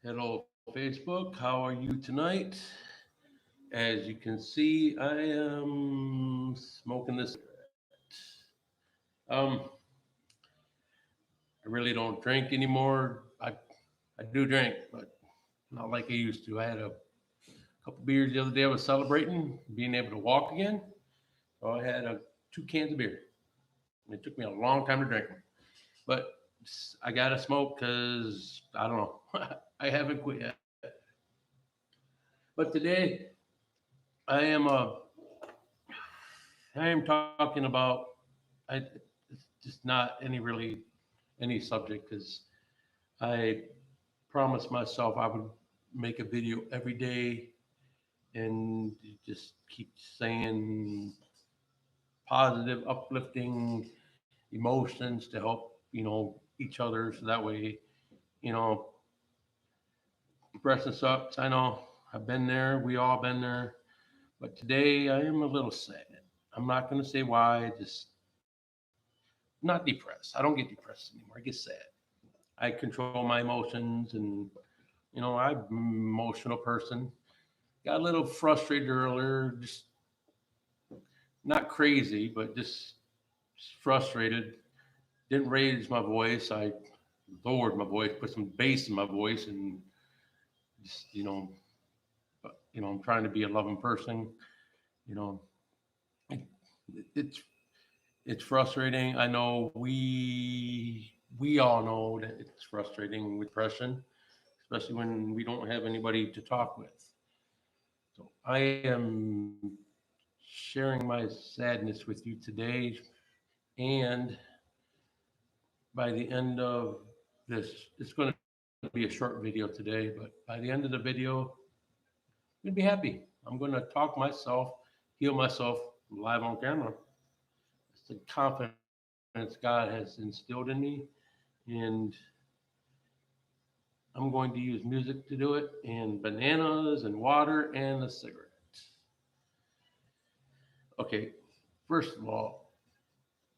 Hello, Facebook. How are you tonight? As you can see, I am smoking this cigarette. Um, I really don't drink anymore. I do drink, but not like I used to. I had a couple beers the other day. I was celebrating being able to walk again. So I had 2 cans of beer. It took me a long time to drink them, but I gotta smoke because I don't know. I haven't quit yet. But today I am I am talking about I it's just not any subject because I promised myself I would make a video every day and just keep saying positive, uplifting emotions to help each other so that way you know depression sucks. I know I've been there. We all been there. But today I am a little sad. I'm not going to say why. Just not depressed. I don't get depressed anymore. I get sad. I control my emotions, and I'm an emotional person. Got a little frustrated earlier, just not crazy, but just frustrated. Didn't raise my voice. I lowered my voice, put some bass in my voice, and just I'm trying to be a loving person. You know, it, it's it's frustrating. I know we all know that it's frustrating with depression, especially when we don't have anybody to talk with. So I am sharing my sadness with you today, and by the end of this, it's going to be a short video today, but by the end of the video, I'm going to be happy. I'm going to talk myself, heal myself live on camera. It's the confidence God has instilled in me, and I'm going to use music to do it, and bananas, and water, and a cigarette. Okay, first of all,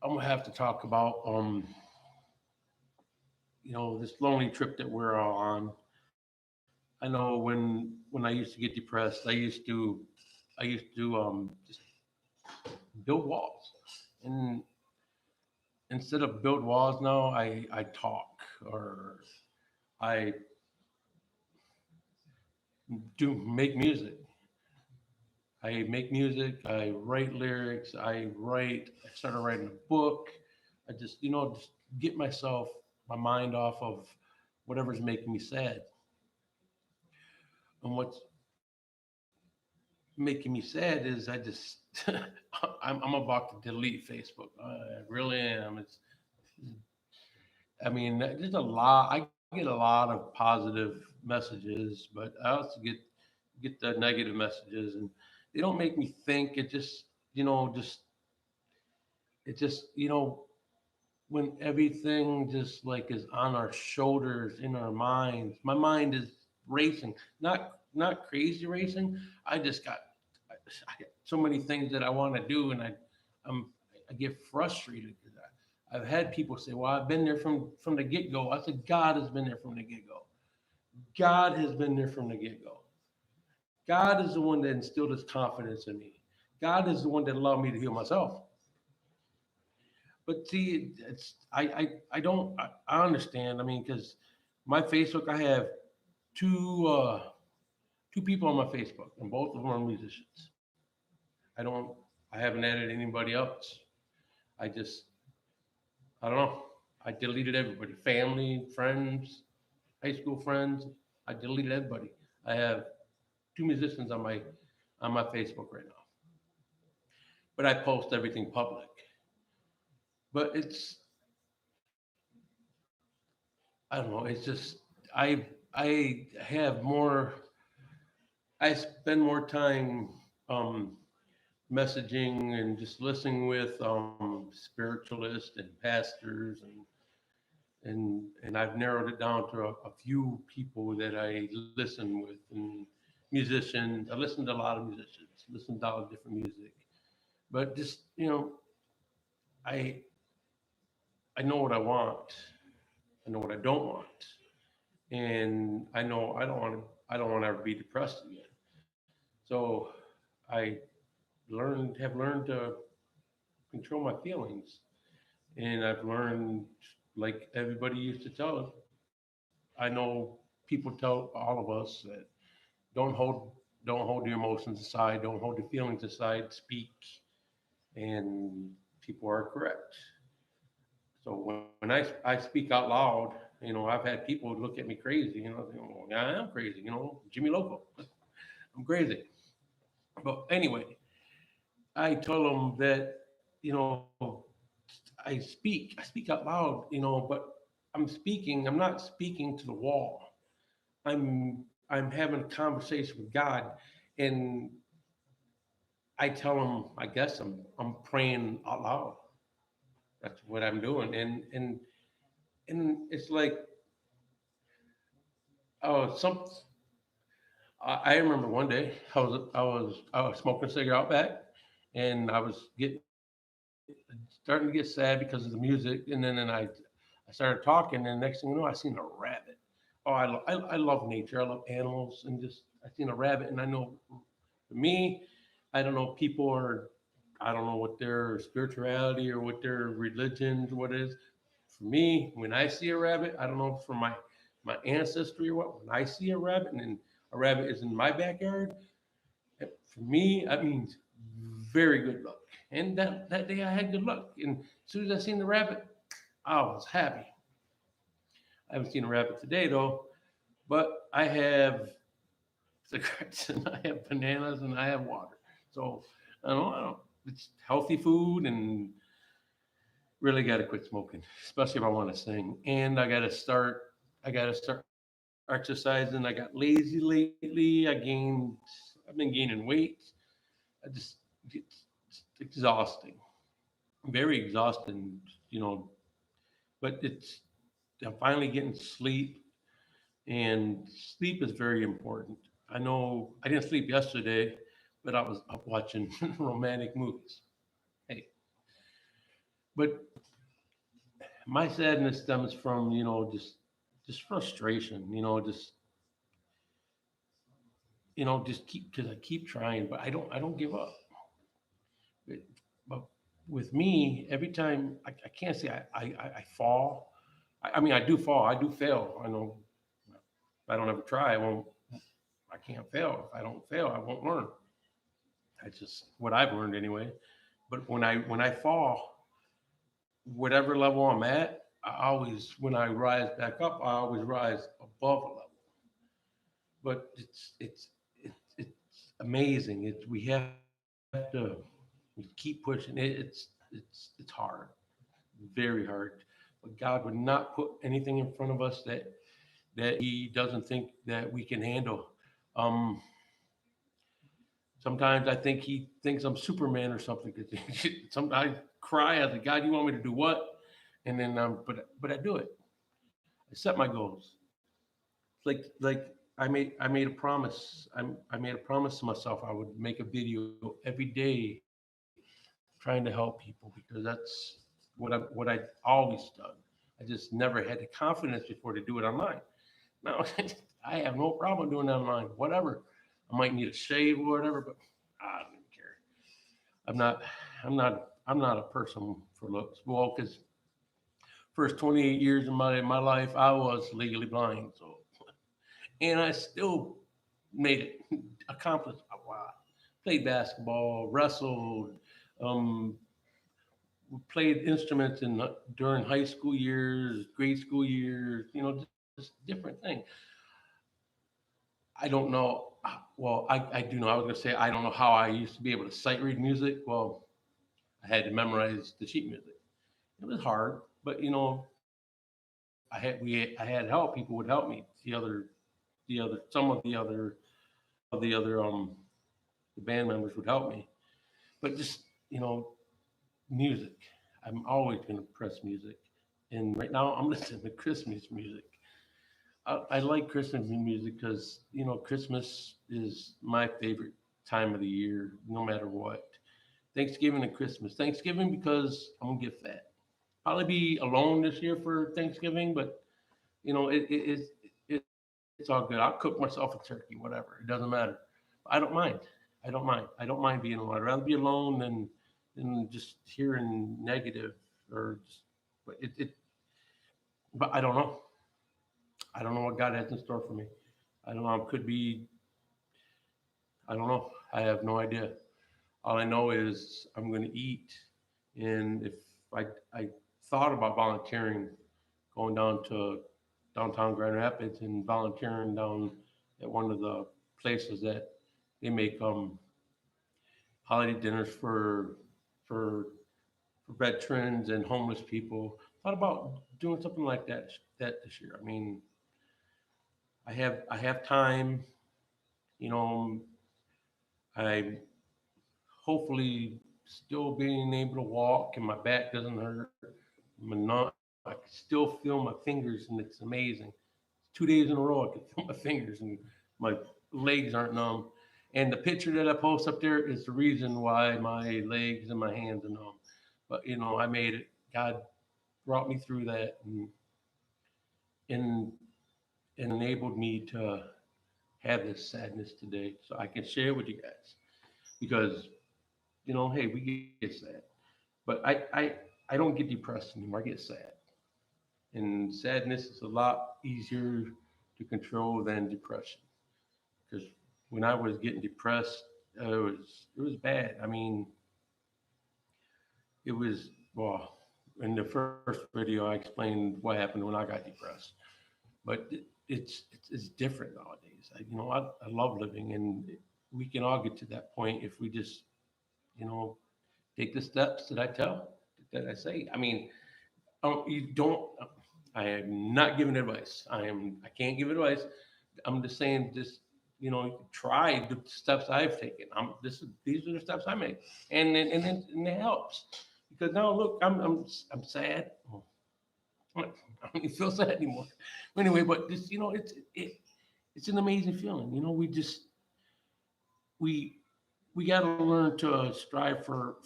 I'm gonna have to talk about this lonely trip that we're all on. I know when I used to get depressed, I used to just build walls, and instead of build walls now, I talk, or I do make music. I make music. I write lyrics. I started writing a book. I just get my mind off of whatever's making me sad. And what's making me sad is I'm about to delete Facebook. I really am. I mean, there's a lot. I get a lot of positive messages, but I also get the negative messages, and they don't make me think. It just when everything just like is on our shoulders, in our minds. My mind is racing, not crazy racing. I just got I got so many things that I want to do, and I'm I get frustrated because I've had people say, "Well, I've been there from the get go." I said, "God has been there from the get go. God has been there from the get go. God is the one that instilled His confidence in me. God is the one that allowed me to heal myself." But see, I don't I understand. I mean, because my Facebook, I have two two people on my Facebook, and both of them are musicians. I haven't added anybody else. I just I don't know. I deleted everybody, family, friends, high school friends. I deleted everybody. I have two musicians on my Facebook right now, but I post everything public. But I don't know. It's just I have more. I spend more time um, messaging and just listening with spiritualists and pastors, and I've narrowed it down to a few people that I listen with, and musicians. I listen to a lot of musicians, listen to a lot of different music, but just I I know what I want. I know what I don't want, and I know I don't want to ever be depressed again. So I have learned to control my feelings, and I've learned, like everybody used to tell us. I know people tell all of us that don't hold don't hold your emotions aside, don't hold your feelings aside, speak, and people are correct. So when I speak out loud, I've had people look at me crazy. Well, yeah, I am crazy. Jimmy Loco, I'm crazy. But anyway, I tell them that you know I speak out loud, but I'm not speaking to the wall. I'm having a conversation with God, and I tell him, I guess I'm praying out loud. That's what I'm doing, and it's like, oh, I remember one day I was smoking a cigarette out back, and I was getting starting to get sad because of the music, and then I started talking, and next thing you know, I seen a rabbit. Oh, I love nature. I love animals, and just I seen a rabbit, and I know for me, I don't know, people are, I don't know what their spirituality or what their religion, what it is. For me, when I see a rabbit, I don't know from my ancestry or what. When I see a rabbit and then a rabbit is in my backyard, for me, that means very good luck. And that day I had good luck. And as soon as I seen the rabbit, I was happy. I haven't seen a rabbit today though, but I have cigarettes and I have bananas and I have water. So I don't it's healthy food, and really got to quit smoking, especially if I want to sing. And I got to start exercising. I got lazy lately. I've been gaining weight. I just it's exhausting, very exhausting, you know. But I'm finally getting sleep, and sleep is very important. I know I didn't sleep yesterday, but I was up watching romantic movies. Hey, but my sadness stems from just frustration. Just keep because I keep trying, but I don't give up. But with me, every time I can't say I fall. I mean, I do fall. I do fail. I know if I don't ever try, I won't. I can't fail. If I don't fail, I won't learn. That's just what I've learned anyway. But when I fall, whatever level I'm at, I always when I rise back up, I always rise above a level. But it's amazing. We have to keep pushing. It's hard, very hard. But God would not put anything in front of us that He doesn't think that we can handle. Um, Sometimes I think He thinks I'm Superman or something. Cause sometimes I cry. I like, God, you want me to do what? And then, but I do it. I set my goals. Like I made a promise. I made a promise to myself. I would make a video every day trying to help people because that's what I always done. I just never had the confidence before to do it online. Now I have no problem doing it online. Whatever. I might need a shave or whatever, but I don't even care. I'm not. I'm not a person for looks. Well, because first 28 years of my life, I was legally blind. So, and I still made it, accomplished a lot. Played basketball, wrestled, um, played instruments during high school years, grade school years. Just different things. I don't know. Well, I do know. I was gonna say I don't know how I used to be able to sight read music. Well, I had to memorize the sheet music. It was hard, but I had help. People would help me. Some of the other the band members would help me. But just you know, music. I'm always going to press music, and right now I'm listening to Christmas music. I like Christmas music because Christmas is my favorite time of the year, no matter what. Thanksgiving and Christmas. Thanksgiving because I'm gonna get fat. Probably be alone this year for Thanksgiving, but you know it, it, it's it's all good. I'll cook myself a turkey, whatever. It doesn't matter. I don't mind. I don't mind. I don't mind being alone. I'd rather be alone than just hearing negative or just. But it. But I don't know. I don't know what God has in store for me. I don't know. It could be. I don't know. I have no idea. All I know is I'm going to eat, and if I thought about volunteering, going down to downtown Grand Rapids and volunteering down at one of the places that they make holiday dinners for for veterans and homeless people. Thought about doing something like that this year. I mean, I have time. You know, I hopefully still being able to walk and my back doesn't hurt. My not, I can still feel my fingers and it's amazing. 2 days in a row I can feel my fingers and my legs aren't numb. And the picture that I post up there is the reason why my legs and my hands are numb. But I made it. God brought me through that and enabled me to have this sadness today so I can share with you guys. Because, hey, we get sad. But I don't get depressed anymore. I get sad. And sadness is a lot easier to control than depression. Because when I was getting depressed, it was bad. I mean, it was well. In the first video, I explained what happened when I got depressed. But it's different nowadays. I love living, and we can all get to that point if we just you know take the steps that I say. I mean, you don't. I am not giving advice. I can't give advice. I'm just saying, just try the steps I've taken. These are the steps I make, and it helps because now look, I'm sad. Oh, I don't even feel sad anymore. Anyway, but this, it's an amazing feeling. We got to learn to strive for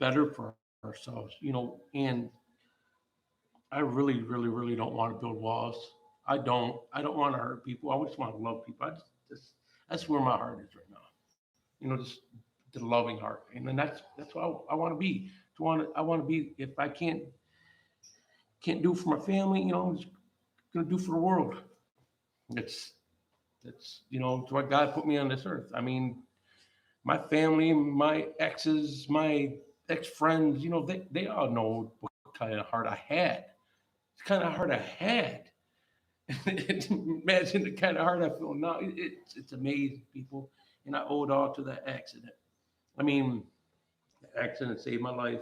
better for ourselves. And I really, really, really don't want to build walls. I don't want to hurt people. I just want to love people. Just that's where my heart is right now. Just the loving heart, and then that's what I want to be. I want to be. If I can't do it for my family, I'm just gonna do for the world. It's it's what God put me on this earth. I mean, my family, my exes, my ex friends, they all know what kind of heart I had. It's kind of heart I had. Imagine the kind of heart I feel now. It's amazing, people, and I owe it all to that accident. I mean, the accident saved my life,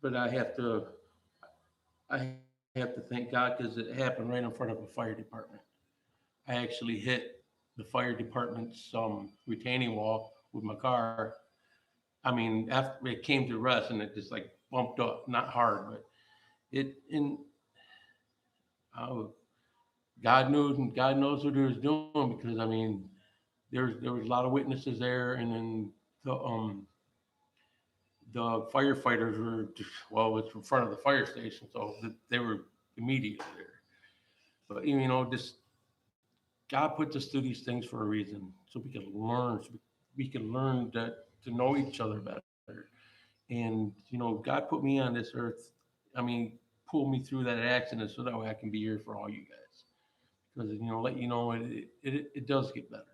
but I have to thank God because it happened right in front of a fire department. I actually hit the fire department's retaining wall with my car. I mean, after it came to rest and it just like bumped up, not hard, but it and uh, God knew and God knows what He was doing because I mean, there was a lot of witnesses there, and then the um the firefighters were just, well, it's in front of the fire station, so they were immediately there. But just God puts us through these things for a reason, so we can learn, so we can learn that to know each other better. And God put me on this earth. I mean, pulled me through that accident so that way I can be here for all you guys. Because let you know it does get better.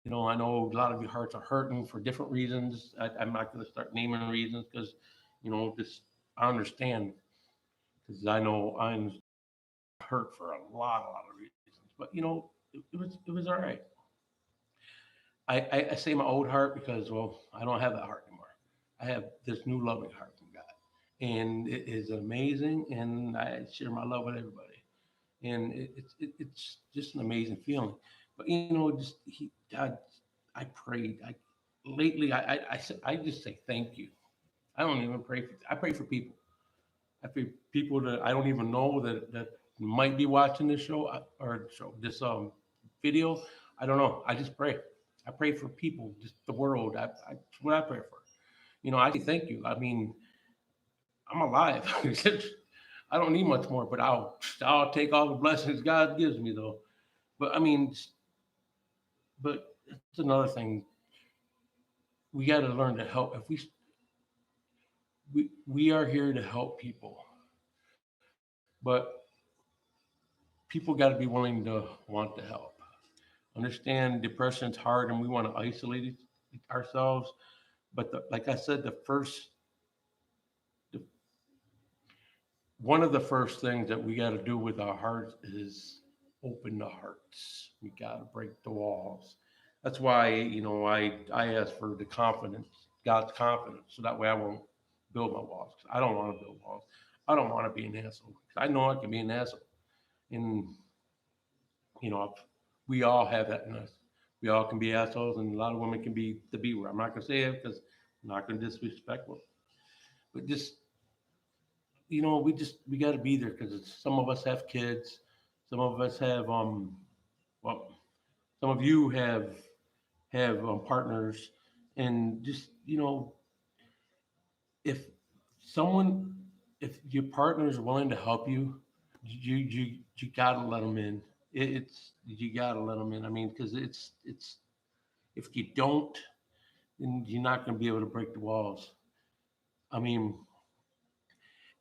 I know a lot of your hearts are hurting for different reasons. I'm not going to start naming reasons because just I understand because I know I'm hurt for a lot of reasons. But it was all right. I say my old heart because well I don't have that heart anymore. I have this new loving heart from God, and it is amazing. And I share my love with everybody, and it's just an amazing feeling. But just God, I prayed. Lately I just say thank you. I don't even pray for. I pray for people. I pray people that I don't even know that might be watching this show or show this video. I don't know. I just pray. I pray for people, just the world. That's what I pray for. I say thank you. I mean, I'm alive. I don't need much more, but I'll take all the blessings God gives me though. But I mean, but it's another thing. We got to learn to help. If we are here to help people, but people got to be willing to want to help. Understand depression's hard, and we want to isolate ourselves. But like I said, the, one of the first things that we got to do with our hearts is open the hearts. We got to break the walls. That's why I ask for the confidence, God's confidence, so that way I won't build my walls. I don't want to build walls. I don't want to be an asshole. I know I can be an asshole, and you know we all have that in us. We all can be assholes, and a lot of women can be the B word. I'm not gonna say it because I'm not gonna disrespect them, but just we got to be there because some of us have kids, some of us have well, some of you have partners, and just if someone if your partner is willing to help you, you gotta let them in. It's you gotta let them in. I mean, because it's if you don't, then you're not gonna be able to break the walls. I mean,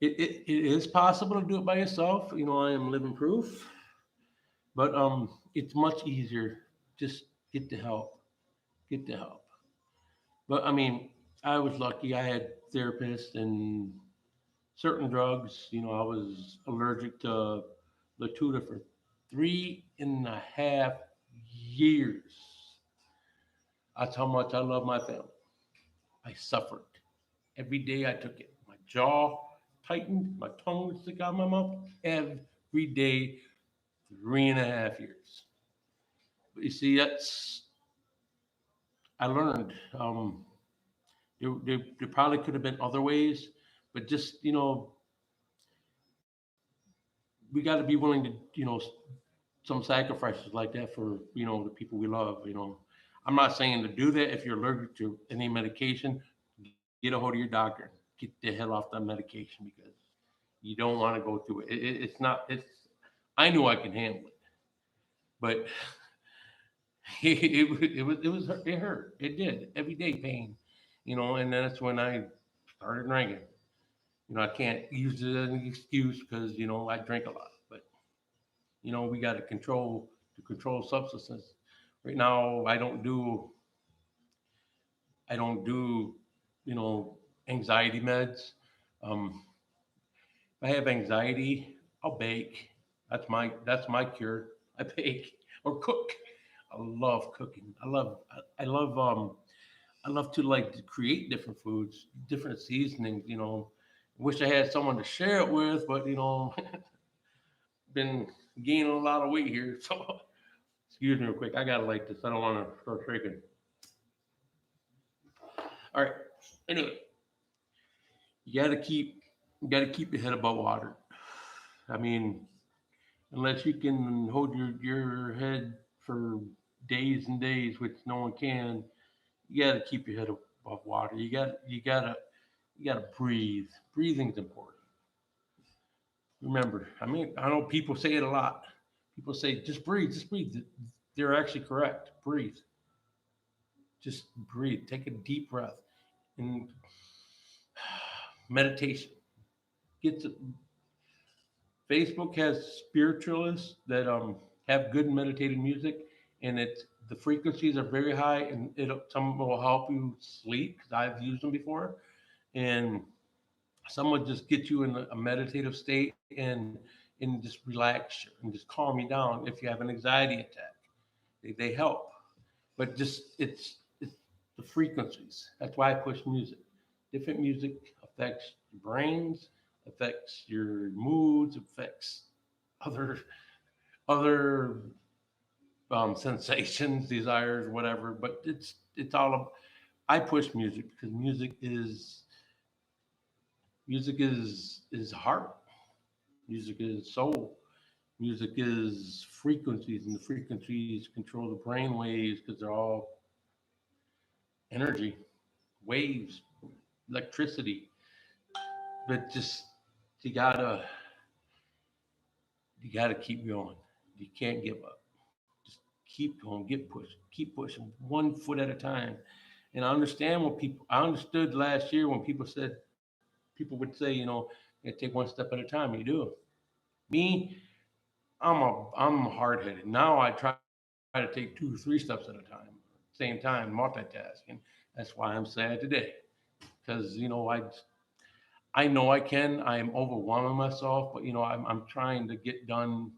it is possible to do it by yourself. I am living proof, but it's much easier. Just get the help. Get the help. But I mean, I was lucky. I had therapists and certain drugs. I was allergic to Latuda for 3.5 years. That's how much I love my family. I suffered. Every day I took it. My jaw tightened, my tongue would stick out of my mouth every day, 3.5 years. But you see, I learned. There probably could have been other ways, but just we got to be willing to some sacrifices like that for the people we love. I'm not saying to do that if you're allergic to any medication. Get a hold of your doctor. Get the hell off that medication because you don't want to go through it. It's not. It's. I knew I can handle it, but it hurt. It did every day pain. And that's when I started drinking. I can't use it as an excuse because I drink a lot, but we got to control substances. Right now, I don't do anxiety meds. Um, if I have anxiety, I'll bake. That's my cure. I bake or cook. I love cooking. I love to like to create different foods, different seasonings. Wish I had someone to share it with, but been gaining a lot of weight here. So excuse me real quick. I gotta like this. I don't want to start shaking. All right. Anyway, you gotta keep your head above water. I mean, unless you can hold your head for days and days, which no one can, you gotta keep your head above water. You gotta breathe. Breathing's important. Remember, I mean, I know people say it a lot. People say just breathe, just breathe. They're actually correct. Breathe. Just breathe. Take a deep breath. And meditation. Get to, Facebook has spiritualists that have good meditative music, and the frequencies are very high, and some will help you sleep because I've used them before, and some will just get you in a meditative state and just relax you and just calm you down if you have an anxiety attack. They help, but just it's the frequencies. That's why I push music. Different music affects your brains, affects your moods, affects other other sensations, desires, whatever. But it's all of, I push music because music is heart. Music is soul. Music is frequencies, and the frequencies control the brain waves because they're all energy, waves, electricity. But just you gotta. You got to keep going. You can't give up. Just keep going, get pushed, keep pushing one foot at a time. And I understand when people, I understood last year when people said, people would say, you take one step at a time. You do. Me, I'm hard headed. Now I try to take 2 or 3 steps at a time, same time, multitasking. That's why I'm sad today, because I know I can. I am overwhelming myself, but I'm trying to get done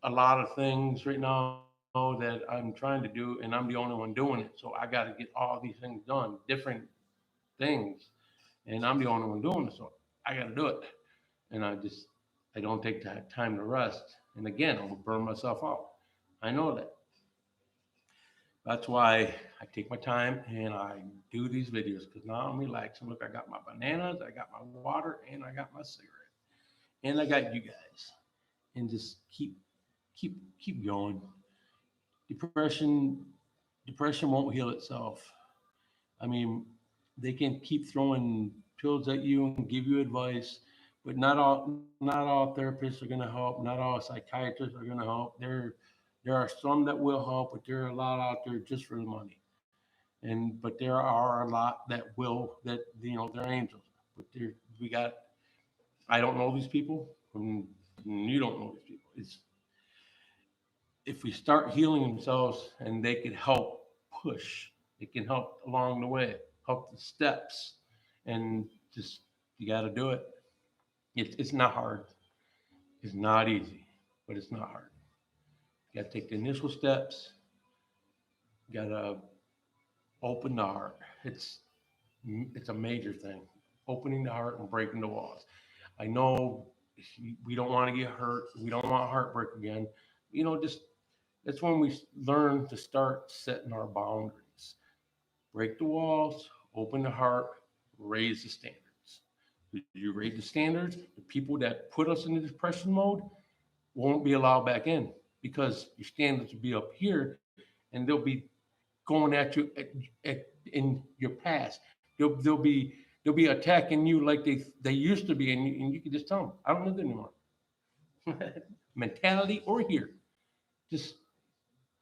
a lot of things right now that I'm trying to do, and I'm the only one doing it. So I got to get all these things done, different things, and I'm the only one doing it. So I got to do it, and I don't take that time to rest. And again, I'm gonna burn myself out. I know that. That's why I take my time and I do these videos because now I'm relaxing. Look, I got my bananas, I got my water, and I got my cigarette, and I got you guys, and just keep going. Depression, depression won't heal itself. I mean, they can keep throwing pills at you and give you advice, but not all therapists are going to help. Not all psychiatrists are going to help. There are some that will help, but there are a lot out there just for the money. And but there are a lot that will that they're angels. But we got. I don't know these people, and you don't know these people. It's if we start healing themselves and they could help push, it can help along the way, help the steps, and just you got to do it. It's not hard. It's not easy, but it's not hard. You got to take the initial steps. You got to open the heart. It's a major thing. Opening the heart and breaking the walls. I know we don't want to get hurt. We don't want heartbreak again. Just that's when we learn to start setting our boundaries. Break the walls, open the heart, raise the standards. You raise the standards, the people that put us into depression mode won't be allowed back in because your standards will be up here and they'll be going at you in your past. They'll be attacking you like they used to be, and you can just tell them, I don't live there anymore. Mentality or here, just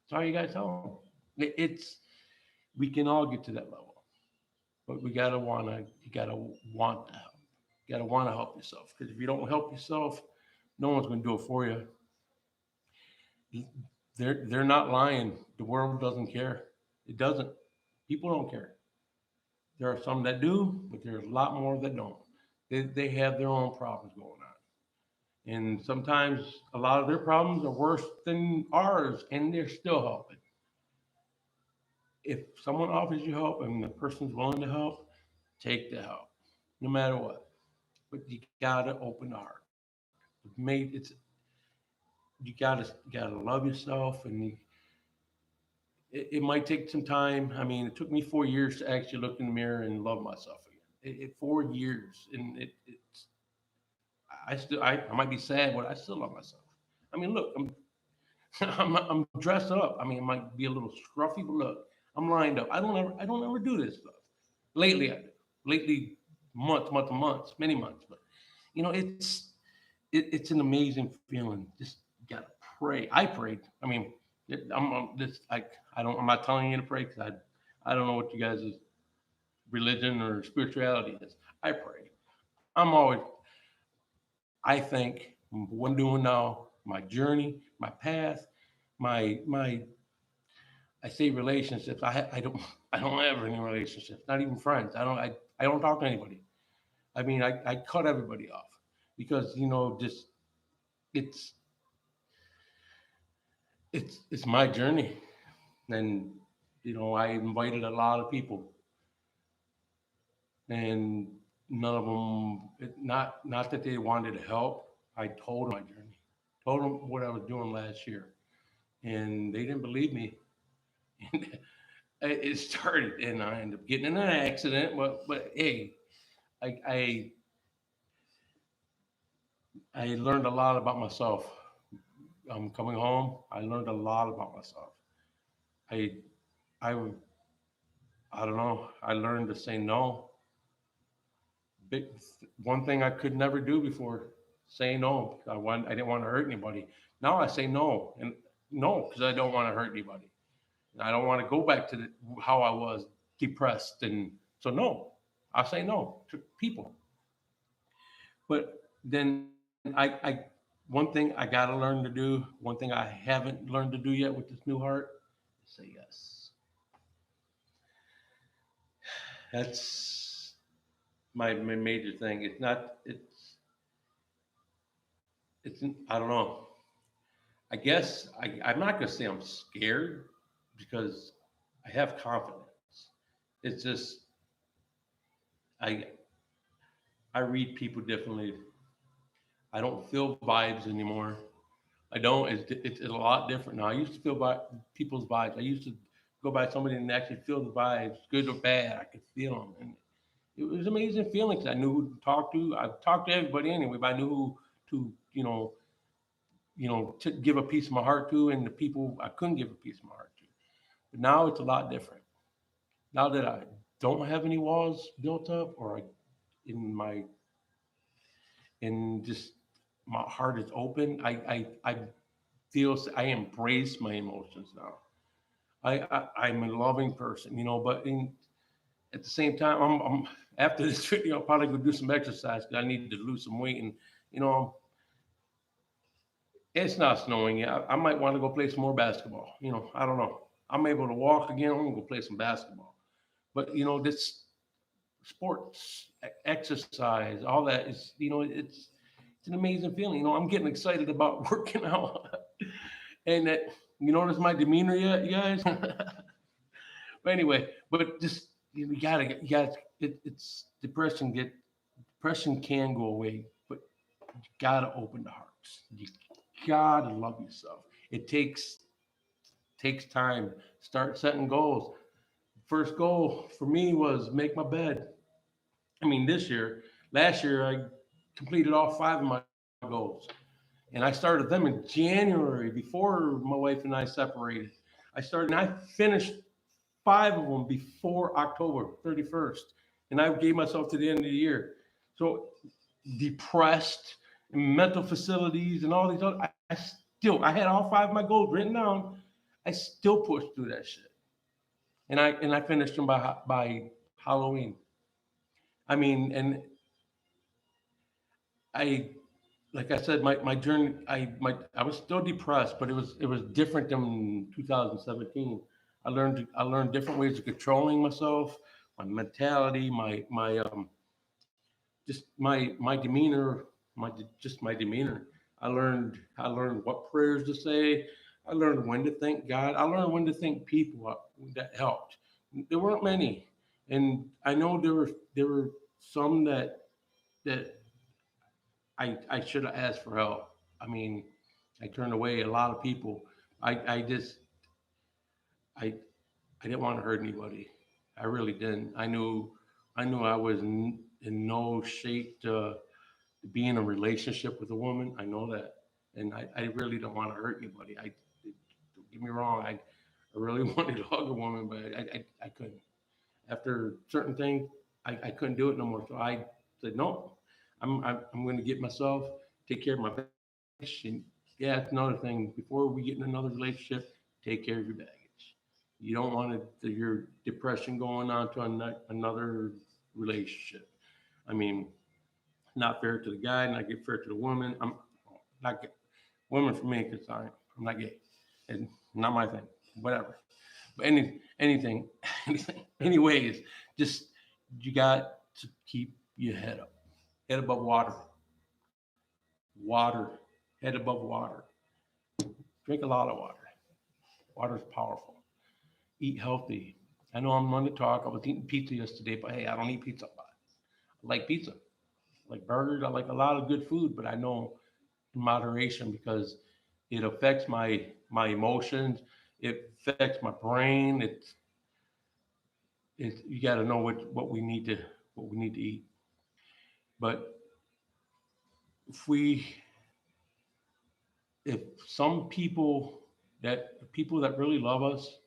that's all you got to tell them. It's we can all get to that level, but you gotta want to help. You gotta want to help yourself because if you don't help yourself, no one's going to do it for you. They're not lying. The world doesn't care. It doesn't. People don't care. There are some that do, but there's a lot more that don't. They have their own problems going on. And sometimes a lot of their problems are worse than ours, and they're still helping. If someone offers you help and the person's willing to help, take the help, no matter what. But you gotta open the heart. You gotta love yourself, and it might take some time. I mean, it took me 4 years to actually look in the mirror and love myself again. 4 years, and it's I might be sad, but I still love myself. I mean, look, I'm dressed up. I mean, it might be a little scruffy, but look, I'm lined up. I don't ever do this stuff. Lately, I do. Lately, months, many months. But it's an amazing feeling. Just gotta pray. I prayed. I mean, I'm this like I don't. I'm not telling you to pray because I don't know what you guys' religion or spirituality is. I pray. I'm always. I think what I'm doing now, my journey, my path, my I say relationships. I don't have any relationships, not even friends. I don't talk to anybody. I mean I cut everybody off because just it's it's my journey, and I invited a lot of people, and none of them not that they wanted to help. I told them my journey, told them what I was doing last year, and they didn't believe me. And it started, and I ended up getting in an accident. But hey, I I, I learned a lot about myself. Coming home, I learned a lot about myself. I I I don't know. I learned to say no. Big, one thing I could never do before. Say no. I didn't want to hurt anybody. Now I say no, and no, because I don't want to hurt anybody. And I don't want to go back to how I was, depressed, and so no, I say no to people. But then one thing I got to learn to do, one thing I haven't learned to do yet with this new heart, is say yes. That's my major thing. It's not. It's. I don't know. I guess I'm not gonna say I'm scared because I have confidence. It's just I I read people differently. I don't feel vibes anymore. I don't. It's a lot different now. I used to feel by people's vibes. I used to go by somebody and actually feel the vibes, good or bad. I could feel them, and it was an amazing feeling because I knew who to talk to. I talked to everybody anyway, but I knew who to to give a piece of my heart to, and the people I couldn't give a piece of my heart to. But now it's a lot different. Now that I don't have any walls built up, or in my in just my heart is open, I feel I embrace my emotions now. I'm a loving person, but at the same time, I'm after this video, I'll probably go do some exercise because I need to lose some weight, and you know, it's not snowing yet. I might want to go play some more basketball. I don't know. I'm able to walk again. I'm gonna go play some basketball. But this sports, exercise, all that is, it's an amazing feeling. I'm getting excited about working out, and that you notice my demeanor yet, you guys. But anyway, but just you gotta. It's depression can go away, but you gotta open the hearts. You gotta love yourself. It takes time. Start setting goals. First goal for me was make my bed. I mean, last year, I completed all five of my goals. And I started them in January before my wife and I separated. I finished five of them before October 31st. And I gave myself to the end of the year. So depressed, mental facilities, and all these other, I had all five of my goals written down. I still pushed through that shit. And I finished them by Halloween. I mean, and I like I said, my journey, I was still depressed, but it was different than 2017. I learned different ways of controlling myself, my mentality, my just my demeanor, my demeanor. I learned what prayers to say. I learned when to thank God. I learned when to thank people that helped. There weren't many, and I know there were some that I should have asked for help. I mean, I turned away a lot of people. I just I I didn't want to hurt anybody. I really didn't. I knew I was in no shape to be in a relationship with a woman. I know that, and I really don't want to hurt anybody. Don't get me wrong. I really wanted to hug a woman, but I couldn't. After certain things, I couldn't do it no more. So I said no. I'm going to get myself, take care of my baggage, and yeah, it's another thing. Before we get in another relationship, take care of your baggage. You don't want your depression going on to another relationship. I mean, not fair to the guy, not get fair to the woman. I'm not gay. Women for me, because I'm not gay, and not my thing. Whatever. But anything, anything. Anyways, just you got to keep your head up, head above water, water, head above water. Drink a lot of water. Water is powerful. Eat healthy. I know I'm on the talk. I was eating pizza yesterday, but hey, I don't eat pizza a lot. I like pizza. I like burgers. I like a lot of good food, but I know in moderation because it affects my emotions. It affects my brain. It's you got to know what we need to eat. But if we if some people that really love us,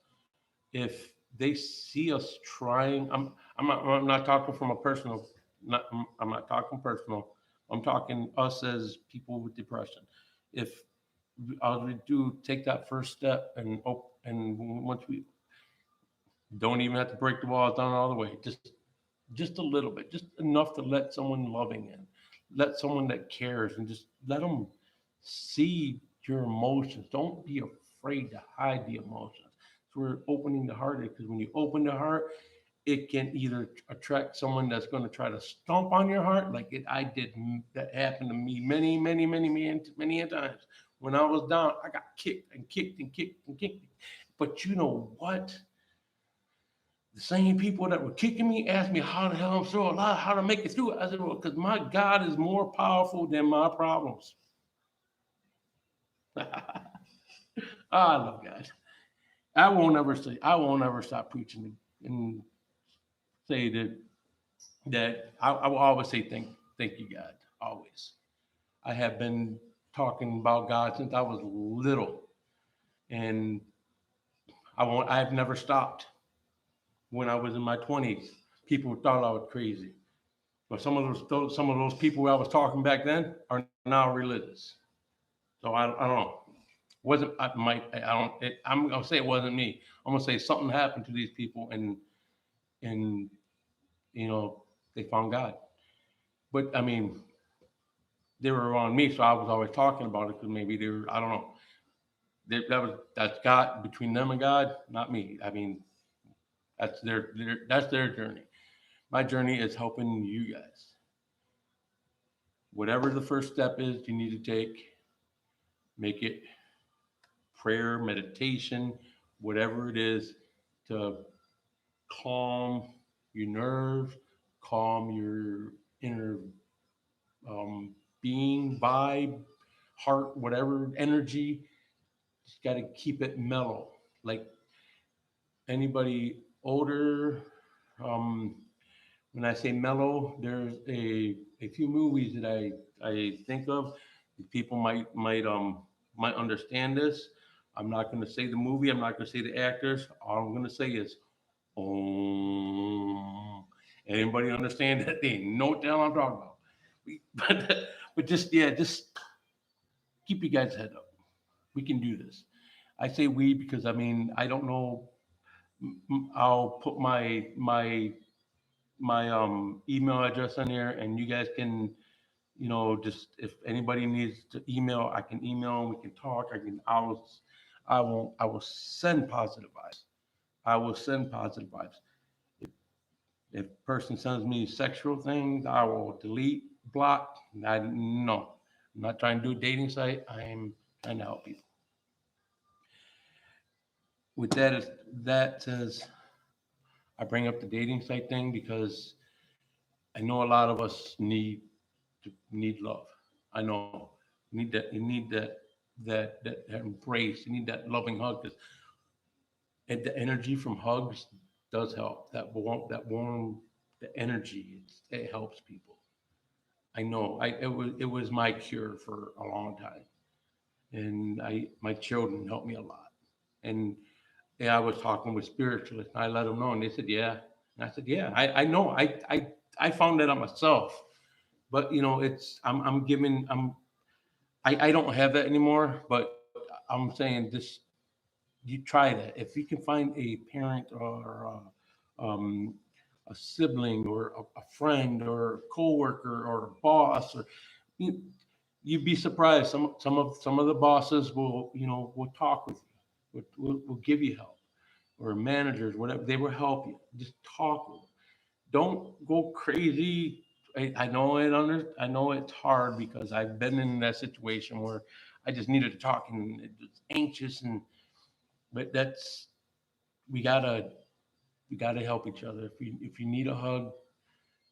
if they see us trying, I'm not talking from a personal, not I'm not talking personal. I'm talking us as people with depression. If all we do, take that first step, and once we don't even have to break the walls down all the way, just a little bit, just enough to let someone loving in, let someone that cares, and just let them see your emotions. Don't be afraid to hide the emotions. So we're opening the heart, because when you open the heart, it can either attract someone that's going to try to stomp on your heart, like I did. That happened to me many times. When I was down, I got kicked and kicked and kicked and kicked. But you know what? The same people that were kicking me asked me how the hell I'm still alive, how to make it through it. I said, well, because my God is more powerful than my problems. I love God. I won't ever stop preaching and say that I will always say thank you, God. Always. I have been talking about God since I was little, and I've never stopped. When I was in my 20s, people thought I was crazy. But some of those people I was talking back then are now religious. So I don't know. Wasn't I might I don't I'm gonna say it wasn't me. I'm gonna say something happened to these people, and they found God. But I mean, they were around me, so I was always talking about it because maybe they were, I don't know. That's God, between them and God, not me. I mean, that's their journey. My journey is helping you guys. Whatever the first step is you need to take, make it prayer, meditation, whatever it is, to calm your nerves, calm your inner being, vibe, heart, whatever energy. Just got to keep it mellow. Like anybody older, um, when I say mellow, there's a few movies that I think of. People might understand this. I'm not going to say the movie. I'm not going to say the actors. All I'm going to say is Om. Anybody understand that? They know what the hell I'm talking about. But just, yeah, just keep your guys' head up. We can do this. I say we because I mean I don't know. I'll put my email address on there, and you guys can, just if anybody needs to email, I can email. We can talk. I will send positive vibes. I will send positive vibes. If a person sends me sexual things, I will delete, block. No, I'm not trying to do a dating site. I'm trying to help people. With that says, I bring up the dating site thing because I know a lot of us need love. I know you need that. You need that embrace. You need that loving hug. Because the energy from hugs does help. That warm the energy. It helps people. I know. It was my cure for a long time, and my children helped me a lot. And yeah, I was talking with spiritualists, and I let them know, and they said, "Yeah." And I said, "Yeah, I know. I found that on myself, but I'm giving I don't have that anymore. But I'm saying this: you try that. If you can find a parent or a sibling or a friend or a coworker or a boss, or you, you'd be surprised. Some of the bosses will talk with you, will give you help, or managers, whatever. They will help you. Just talk with them. Don't go crazy. I know it's hard because I've been in that situation where I just needed to talk and it was anxious, but we gotta we gotta help each other. If you need a hug,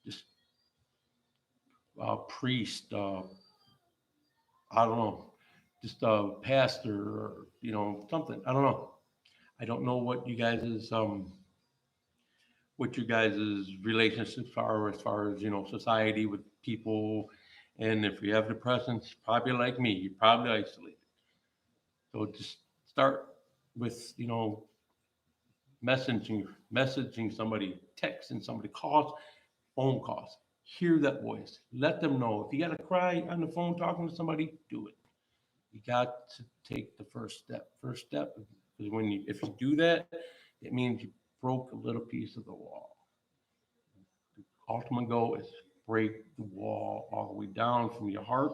just priest, I don't know, just a pastor, or something. I don't know. I don't know what you guys' relationships are as far as society with people, and if you have depression, it's probably like me. You're probably isolated. So just start with messaging somebody, texting somebody, calls, phone calls. Hear that voice. Let them know. If you got to cry on the phone talking to somebody, do it. You got to take the first step. First step is when you, if you do that, it means you broke a little piece of the wall. The ultimate goal is break the wall all the way down from your heart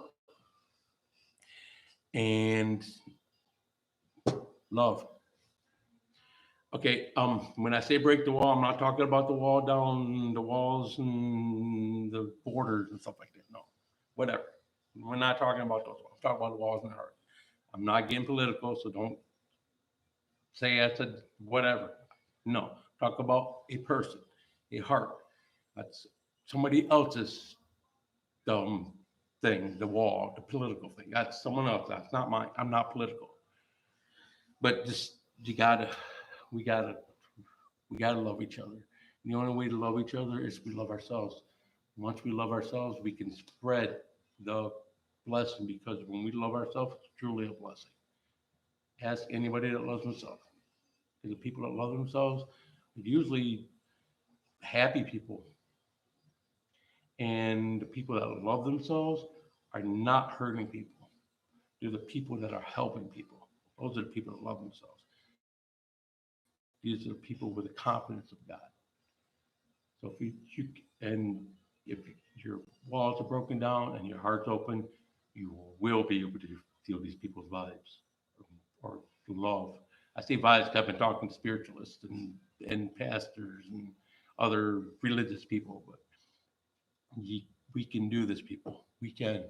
and love. Okay, when I say break the wall, I'm not talking about the wall down the walls and the borders and stuff like that. No, whatever. We're not talking about those walls. I'm talking about the walls in the heart. I'm not getting political, so don't say I said whatever. No, talk about a person, a heart. That's somebody else's um, thing, the wall, the political thing. That's someone else. That's not mine. I'm not political. But just you gotta, we gotta, we gotta love each other. The only way to love each other is we love ourselves. Once we love ourselves, we can spread the blessing because when we love ourselves, it's truly a blessing. Ask anybody that loves themselves. Because the people that love themselves are usually happy people, and the people that love themselves are not hurting people. They're the people that are helping people. Those are the people that love themselves. These are the people with the confidence of God. So and if your walls are broken down and your heart's open, you will be able to feel these people's vibes or love. I say vibes 'cause I've been talking to spiritualists and pastors and other religious people, but we can do this, people. We can.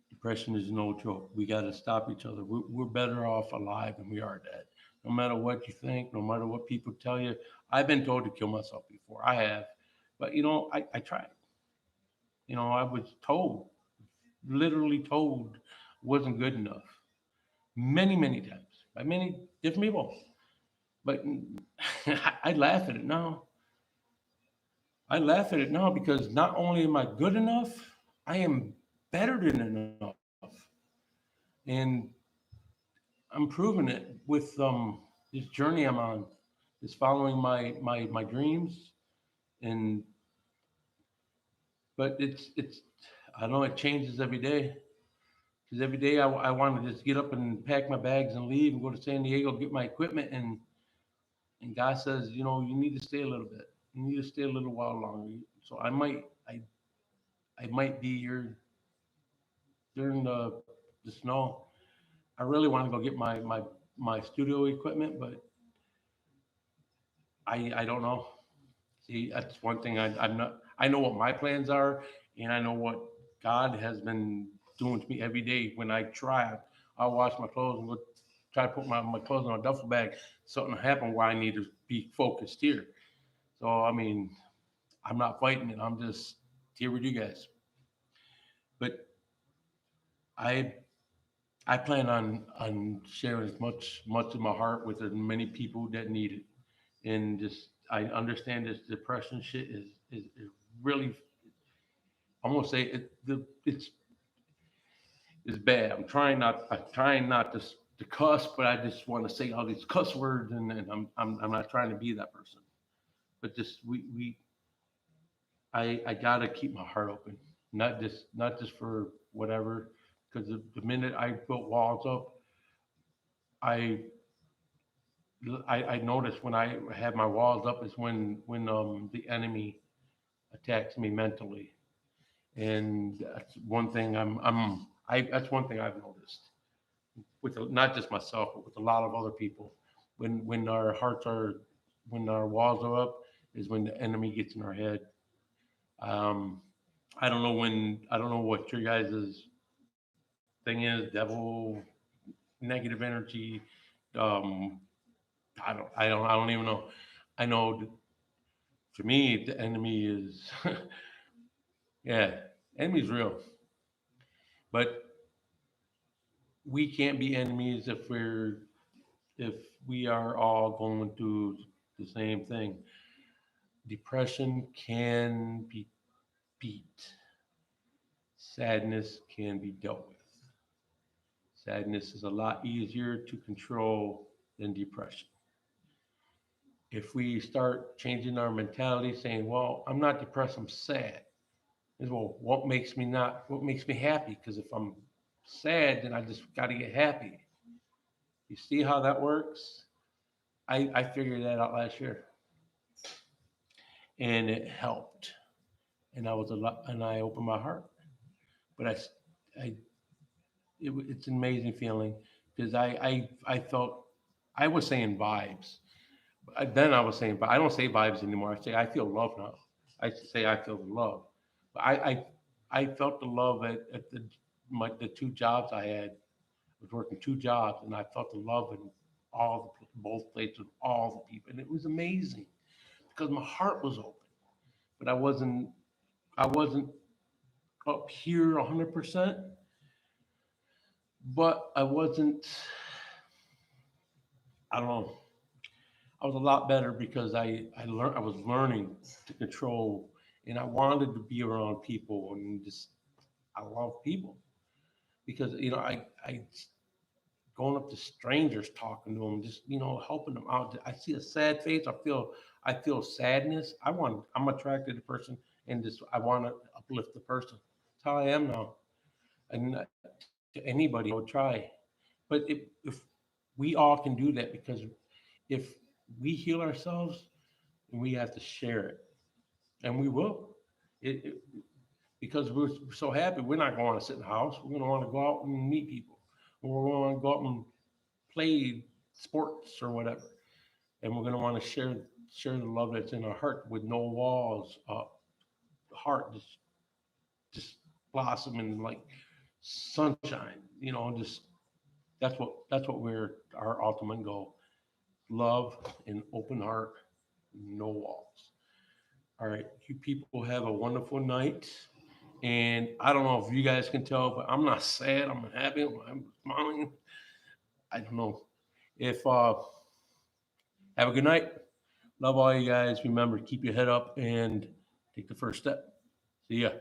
Depression is no joke. We got to stop each other. We're better off alive than we are dead. No matter what you think, no matter what people tell you. I've been told to kill myself before. I have. But, I tried. I was told, literally told, wasn't good enough many, many times by many different people. But I laugh at it now. I laugh at it now because not only am I good enough, I am better than enough. And I'm proving it with this journey I'm on, is following my dreams, and but it's I don't know, it changes every day because every day I want to just get up and pack my bags and leave and go to San Diego, get my equipment, and God says, you need to stay a little bit, you need to stay a little while longer. So I might be here during the snow. I really want to go get my studio equipment, but I don't know. See, that's one thing I'm not. I know what my plans are, and I know what God has been doing to me every day. When I try, I'll wash my clothes and go try to put my clothes in a duffel bag. Something happened where I need to be focused here. So I mean, I'm not fighting it. I'm just here with you guys. But I I plan on sharing as much of my heart with as many people that need it, and just I understand this depression shit is really. I'm gonna say it's bad. I'm trying not to cuss, but I just want to say all these cuss words, and I'm not trying to be that person. But just I gotta keep my heart open, not just for whatever, because the minute I built walls up, I I noticed when I have my walls up is when the enemy attacks me mentally, and that's one thing that's one thing I've noticed with not just myself but with a lot of other people. When our hearts are when our walls are up is when the enemy gets in our head. Um, I don't know what your guys' thing is, devil, negative energy. Um, I don't even know. I know for me, the enemy is, yeah, enemy's real. But we can't be enemies if we are all going through the same thing. Depression can be beat. Sadness can be dealt with. Sadness is a lot easier to control than depression. If we start changing our mentality, saying, "Well, I'm not depressed, I'm sad," Is, well, what makes me happy? Because if I'm sad, then I just got to get happy. You see how that works? I figured that out last year, and it helped. And I was a lot, and I opened my heart. But it's an amazing feeling because I felt I was saying vibes. Then I was saying, but I don't say vibes anymore. I say I feel love now. I say I feel the love. But I felt the love at the two jobs I had. I was working two jobs, and I felt the love in both places with all the people, and it was amazing because my heart was open, but I wasn't up here 100%, but I wasn't. I don't know. I was a lot better because I was learning to control, and I wanted to be around people and just I love people because I going up to strangers, talking to them, just helping them out. I see a sad face, I feel sadness. I'm attracted to the person, and just I want to uplift the person. That's how I am now, and to anybody I would try. But if we all can do that, because if we heal ourselves, we have to share it, and we will. It because we're so happy, we're not going to want to sit in the house. We're going to want to go out and meet people. We're going to want to go out and play sports or whatever, and we're going to want to share the love that's in our heart with no walls. The heart just blossoming like sunshine. Just that's what we're our ultimate goal: love and open heart, no walls. All right, you people have a wonderful night. And I don't know if you guys can tell, but I'm not sad. I'm happy. I'm smiling. I don't know. If Have a good night. Love all you guys. Remember, keep your head up and take the first step. See ya.